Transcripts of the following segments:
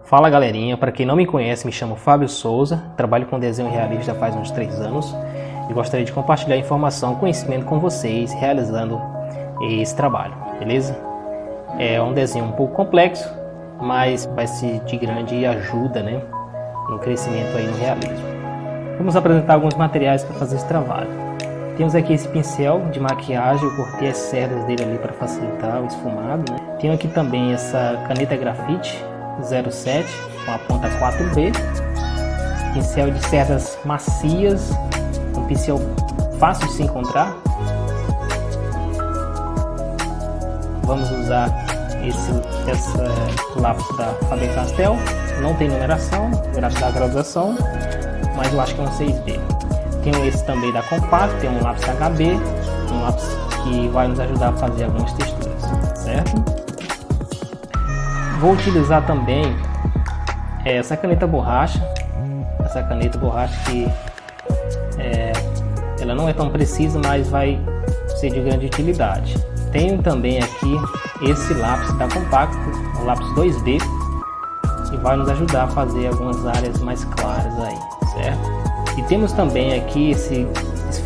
Fala galerinha, para quem não me conhece, me chamo Fábio Souza, trabalho com desenho realista faz uns 3 anos e gostaria de compartilhar informação, conhecimento com vocês realizando esse trabalho, beleza? É um desenho um pouco complexo, mas vai ser de grande ajuda, né, no crescimento aí no realismo. Vamos apresentar alguns materiais para fazer esse trabalho. Temos aqui esse pincel de maquiagem, eu cortei as cerdas dele ali para facilitar o esfumado, né? Tenho aqui também essa caneta grafite 07 com a ponta 4B, pincel de cerdas macias, um pincel fácil de se encontrar. Vamos usar essa lápis da Faber-Castell, não tem numeração, graças à graduação, mas eu acho que é um 6B. Tenho esse também da Compacto, tem um lápis HB, um lápis que vai nos ajudar a fazer algumas texturas, certo? Vou utilizar também essa caneta borracha, que ela não é tão precisa, mas vai ser de grande utilidade. Tenho também aqui esse lápis da Compacto, o lápis 2B, que vai nos ajudar a fazer algumas áreas mais claras aí, certo? E temos também aqui esse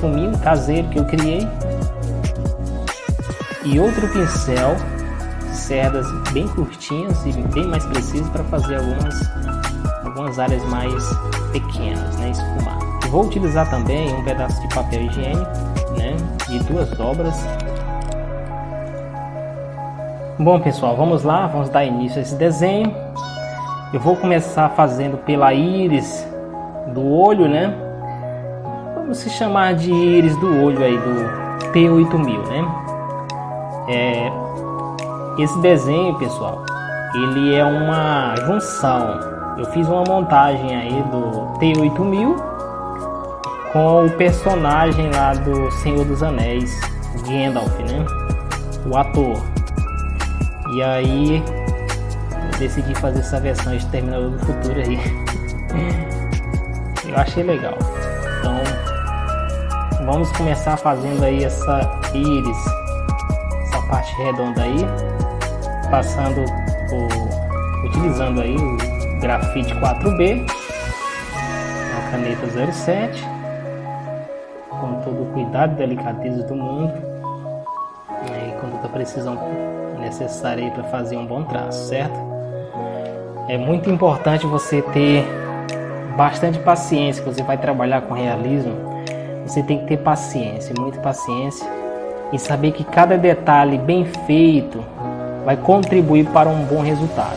fuminho caseiro que eu criei e outro pincel de cerdas bem curtinhas e bem mais precisas para fazer algumas áreas mais pequenas, né, esfumar. Eu vou utilizar também um pedaço de papel higiênico, né, de 2 dobras. Bom pessoal, vamos lá, vamos dar início a esse desenho. Eu vou começar fazendo pela íris do olho, né? Vamos se chamar de íris do olho aí do P8000, né? Esse desenho, pessoal, ele é uma junção. Eu fiz uma montagem aí do T8000 com o personagem lá do Senhor dos Anéis, Gandalf, né? O ator. E aí eu decidi fazer essa versão de Exterminador do Futuro aí. Eu achei legal. Então vamos começar fazendo aí essa íris, essa parte redonda aí, utilizando aí o grafite 4B, a caneta 07, com todo o cuidado e delicadeza do mundo, e com toda a precisão necessária para fazer um bom traço, certo? É muito importante você ter bastante paciência. Você vai trabalhar com realismo, você tem que ter paciência, muita paciência, e saber que cada detalhe bem feito vai contribuir para um bom resultado.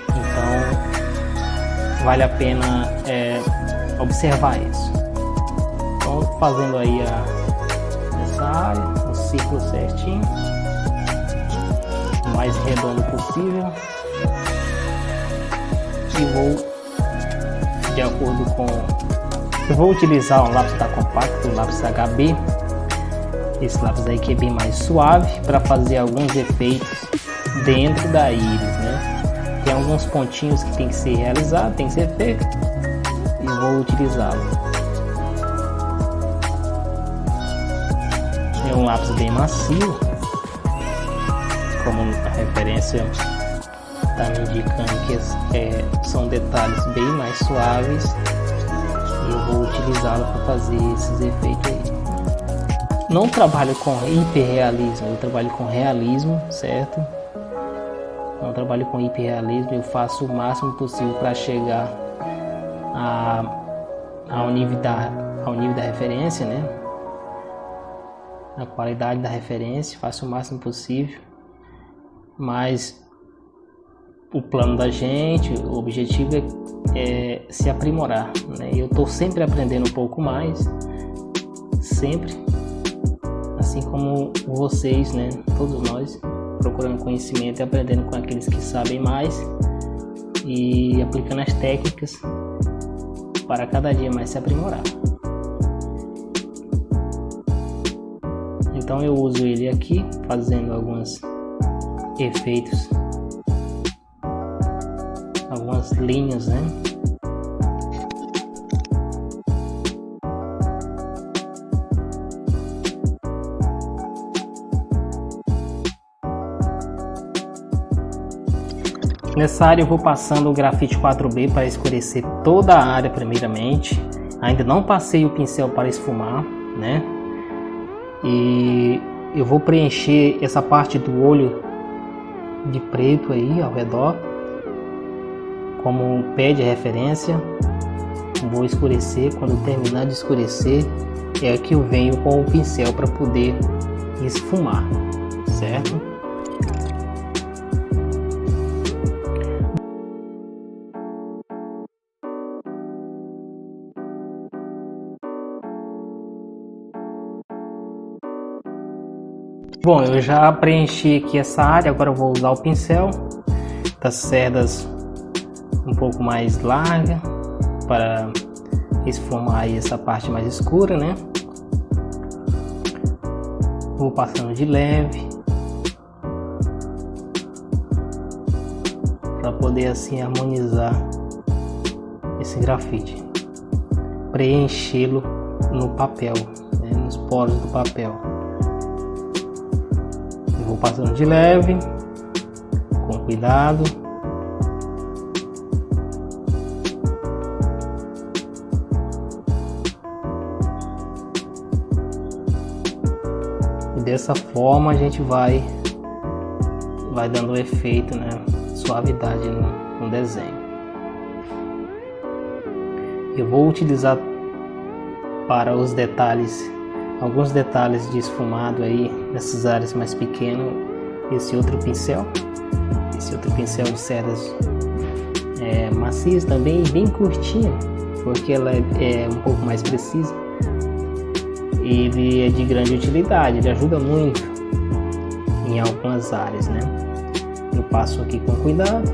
Então vale a pena observar isso. Então fazendo aí essa área, o círculo certinho, o mais redondo possível, e vou, de acordo com, eu vou utilizar um lápis da Compacto, o lápis HB, esse lápis aí que é bem mais suave, para fazer alguns efeitos dentro da íris, né? Tem alguns pontinhos que tem que ser realizado, tem que ser feito, e vou utilizá-lo. É um lápis bem macio, como a referência está me indicando que são detalhes bem mais suaves, e eu vou utilizá-lo para fazer esses efeitos aí. Não trabalho com hiperrealismo, eu trabalho com realismo, certo? Não trabalho com hiperrealismo, eu faço o máximo possível para chegar ao nível da referência, né? A qualidade da referência, faço o máximo possível, mas o plano da gente, o objetivo é se aprimorar, né? Eu estou sempre aprendendo um pouco mais, sempre, assim como vocês, né? Todos nós procurando conhecimento e aprendendo com aqueles que sabem mais e aplicando as técnicas para cada dia mais se aprimorar. Então eu uso ele aqui fazendo alguns efeitos, algumas linhas, né? Nessa área eu vou passando o grafite 4B para escurecer toda a área primeiramente. Ainda não passei o pincel para esfumar, né? E eu vou preencher essa parte do olho de preto aí ao redor, como pede referência. Vou escurecer. Quando terminar de escurecer, é que eu venho com o pincel para poder esfumar, certo? Bom, eu já preenchi aqui essa área, agora eu vou usar o pincel das cerdas um pouco mais larga para esfumar aí essa parte mais escura, né? Vou passando de leve para poder assim harmonizar esse grafite, preenchê-lo no papel, né? Nos poros do papel. Eu vou passando de leve, com cuidado. E dessa forma a gente vai dando um efeito, né? Suavidade no desenho. Eu vou utilizar para os detalhes, alguns detalhes de esfumado aí nessas áreas mais pequenas, esse outro pincel de cerdas macias também, bem curtinha, porque ela é um pouco mais precisa. Ele é de grande utilidade, ele ajuda muito em algumas áreas, né? Eu passo aqui com cuidado,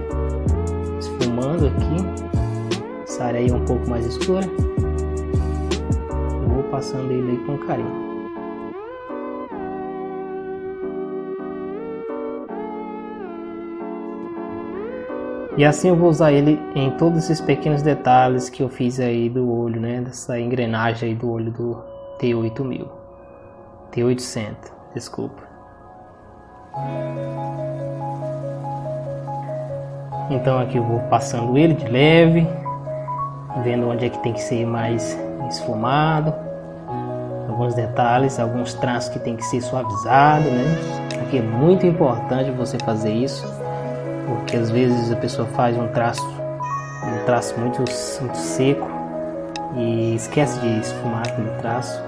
esfumando aqui, essa área aí é um pouco mais escura. Eu vou passando ele aí com carinho. E assim eu vou usar ele em todos esses pequenos detalhes que eu fiz aí do olho, né? Dessa engrenagem aí do olho do T800, desculpa. Então aqui eu vou passando ele de leve, vendo onde é que tem que ser mais esfumado, alguns detalhes, alguns traços que tem que ser suavizado, né? Aqui é muito importante você fazer isso, porque às vezes a pessoa faz um traço muito seco e esquece de esfumar aquele traço,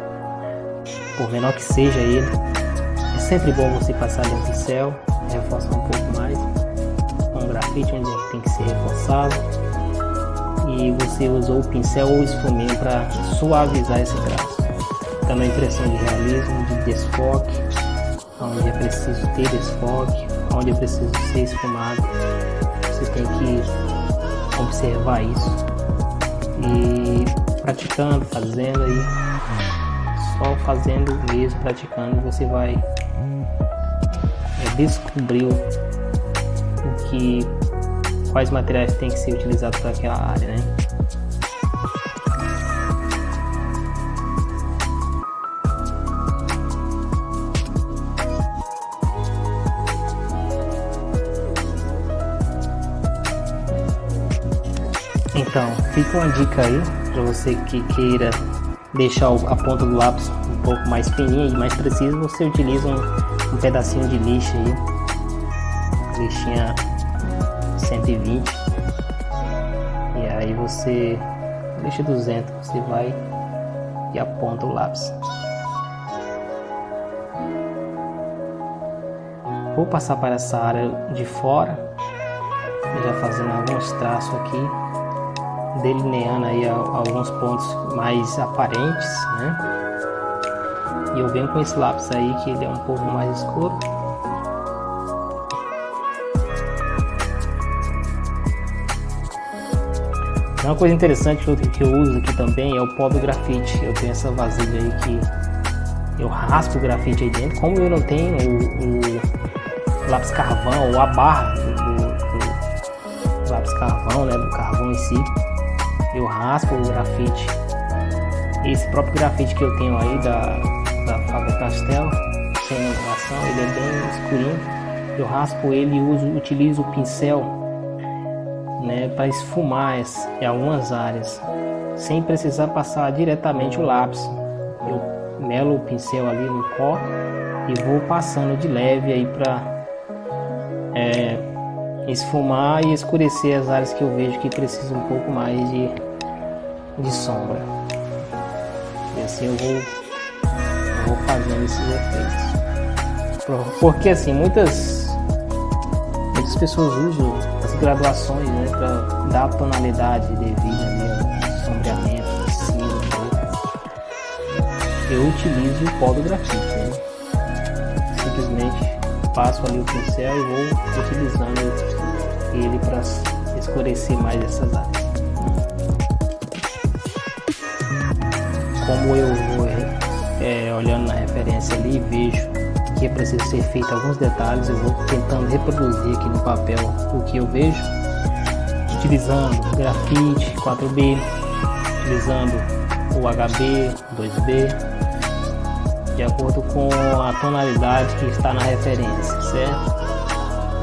por menor que seja ele. É sempre bom você passar um pincel, reforçar um pouco mais com grafite onde tem que ser reforçado, e você usou o pincel ou esfuminho para suavizar esse traço, dando a impressão de realismo, de desfoque, onde é preciso ter desfoque, onde é preciso ser esfumado. Você tem que observar isso e praticando, fazendo aí, só fazendo mesmo, praticando, você vai descobrir quais materiais tem que ser utilizados para aquela área, né? Então, fica uma dica aí para você que queira deixar a ponta do lápis um pouco mais fininha e mais precisa. Você utiliza um pedacinho de lixa aí, lixinha 120, e aí você lixa 200, você vai e aponta o lápis. Vou passar para essa área de fora, já fazendo alguns traços aqui, delineando aí alguns pontos mais aparentes, né? E eu venho com esse lápis aí que ele é um pouco mais escuro. Uma coisa interessante que eu uso aqui também é o pó do grafite. Eu tenho essa vasilha aí que eu raspo o grafite aí dentro. Como eu não tenho o lápis carvão ou a barra do lápis carvão, né, do carvão em si, eu raspo o grafite. Esse próprio grafite que eu tenho aí da Faber-Castell, sem ondulação, ele é bem escurinho. Eu raspo ele e utilizo o pincel né, para esfumar em algumas áreas, sem precisar passar diretamente o lápis. Eu melo o pincel ali no pó e vou passando de leve aí para esfumar e escurecer as áreas que eu vejo que precisam um pouco mais de sombra. E assim eu vou fazendo esses efeitos. Porque assim, muitas pessoas usam as graduações, né, para dar a tonalidade devida ali ao sombreamento, cinza. Eu utilizo o pó do grafite, né? Simplesmente passo ali o pincel e vou utilizando ele para escurecer mais essas áreas. Como eu vou olhando na referência ali e vejo que é preciso ser feito alguns detalhes, eu vou tentando reproduzir aqui no papel o que eu vejo, utilizando grafite 4B, utilizando o HB, 2B, de acordo com a tonalidade que está na referência, certo?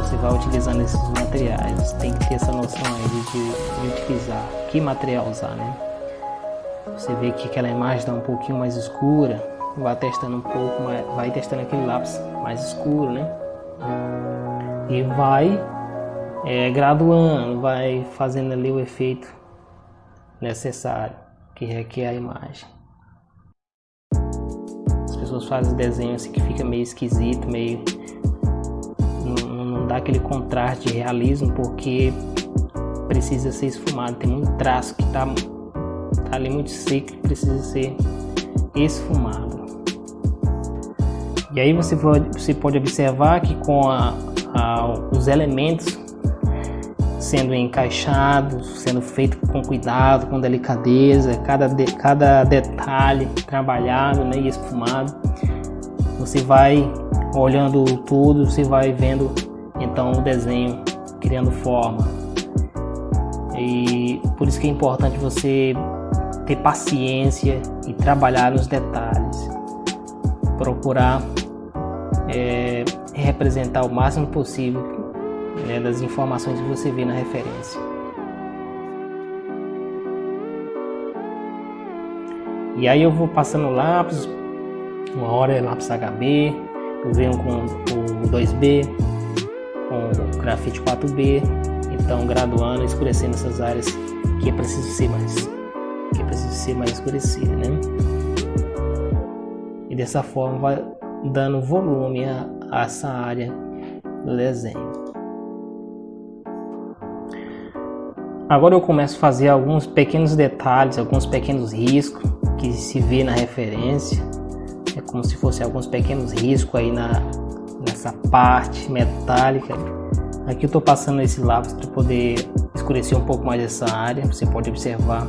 Você vai utilizando esses materiais, tem que ter essa noção aí de utilizar, que material usar, né? Você vê que aquela imagem está um pouquinho mais escura, vai testando um pouco, vai testando aquele lápis mais escuro, né? E vai graduando, vai fazendo ali o efeito necessário que requer a imagem. As pessoas fazem desenho assim que fica meio esquisito, meio não dá aquele contraste de realismo, porque precisa ser esfumado. Tem muito traço que tá ali muito seco, que precisa ser esfumado. E aí você pode observar que com os elementos sendo encaixados, sendo feito com cuidado, com delicadeza, cada detalhe trabalhado, né, e esfumado, você vai olhando tudo, você vai vendo então o desenho criando forma. E por isso que é importante você ter paciência e trabalhar nos detalhes, procurar representar o máximo possível, né, das informações que você vê na referência. E aí eu vou passando lápis, uma hora é lápis HB, eu venho com o 2B, com o grafite 4B, então graduando, escurecendo essas áreas que é preciso ser mais escurecida, né? E dessa forma vai dando volume a essa área do desenho. Agora eu começo a fazer alguns pequenos detalhes, alguns pequenos riscos que se vê na referência. É como se fossem alguns pequenos riscos aí nessa parte metálica. Aqui eu estou passando esse lápis para poder escurecer um pouco mais essa área. Você pode observar.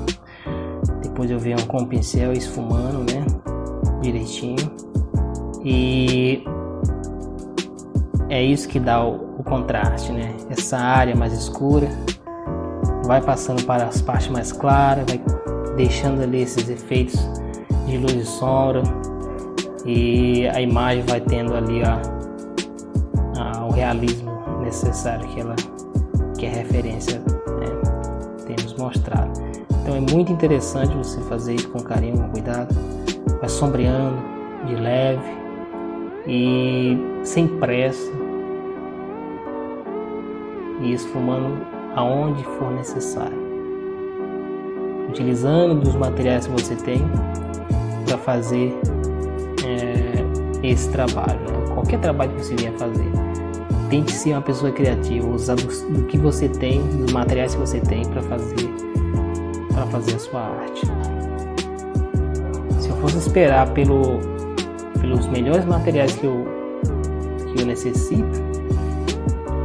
Depois eu venho com o pincel esfumando, né, direitinho. E é isso que dá o contraste, né? Essa área mais escura vai passando para as partes mais claras, vai deixando ali esses efeitos de luz e sombra, e a imagem vai tendo ali o realismo necessário que a referência, né, tem nos mostrado. Então é muito interessante você fazer isso com carinho, com cuidado, vai sombreando de leve e sem pressa, e esfumando aonde for necessário, utilizando dos materiais que você tem para fazer esse trabalho, né? Qualquer trabalho que você venha fazer, tente ser uma pessoa criativa, usar do que você tem, dos materiais que você tem para fazer a sua arte. Se eu fosse esperar pelos melhores materiais que eu necessito,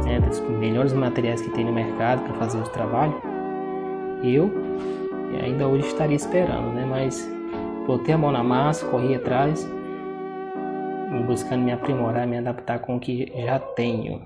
né, dos melhores materiais que tem no mercado para fazer o trabalho, eu ainda hoje estaria esperando, né? Mas botei a mão na massa, corri atrás, buscando me aprimorar, me adaptar com o que já tenho.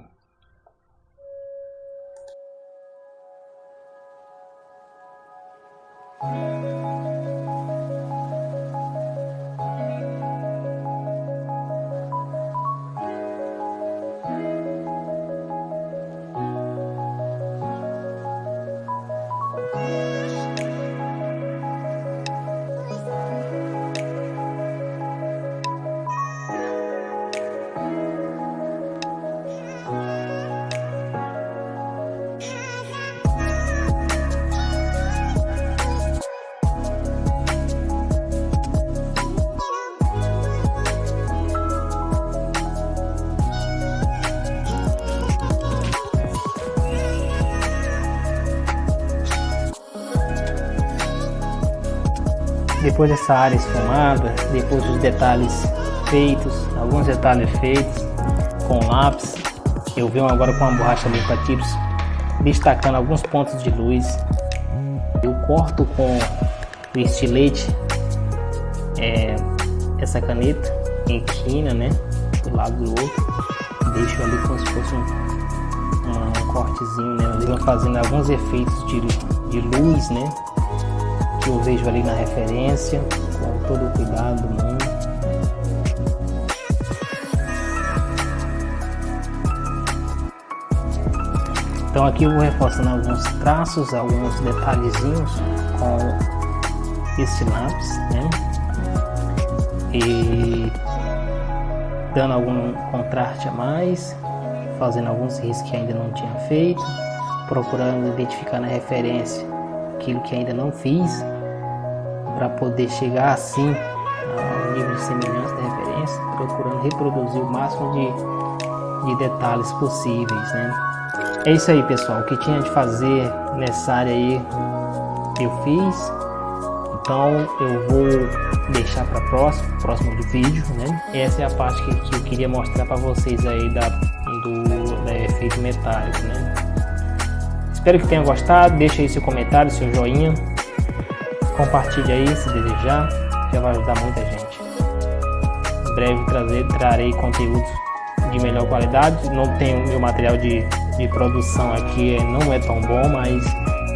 depois dessa área esfumada, depois dos detalhes feitos, alguns detalhes feitos com lápis, eu venho agora com a borracha limpa-tiros, destacando alguns pontos de luz. Eu corto com o estilete essa caneta em quina, né, do lado do outro, deixo ali como se fosse um cortezinho, né, ali fazendo alguns efeitos de luz, né, que eu vejo ali na referência, com todo o cuidado do mundo. Então aqui eu vou reforçando alguns traços, alguns detalhezinhos com este lápis, né? E dando algum contraste a mais, fazendo alguns riscos que ainda não tinha feito, procurando identificar na referência aquilo que ainda não fiz, para poder chegar assim ao nível de semelhança da referência, procurando reproduzir o máximo de detalhes possíveis, né? É isso aí, pessoal, o que tinha de fazer nessa área aí eu fiz, então eu vou deixar para próximo do vídeo, né? Essa é a parte que eu queria mostrar para vocês aí do efeito metálico, né? Espero que tenham gostado, deixa aí seu comentário, seu joinha, compartilhe aí se desejar, já vai ajudar muita gente. Em breve trarei conteúdos de melhor qualidade. Não tenho meu material de produção aqui, não é tão bom, mas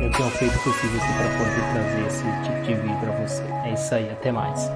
eu tenho feito o possível para poder trazer esse tipo de vídeo para você. É isso aí, até mais.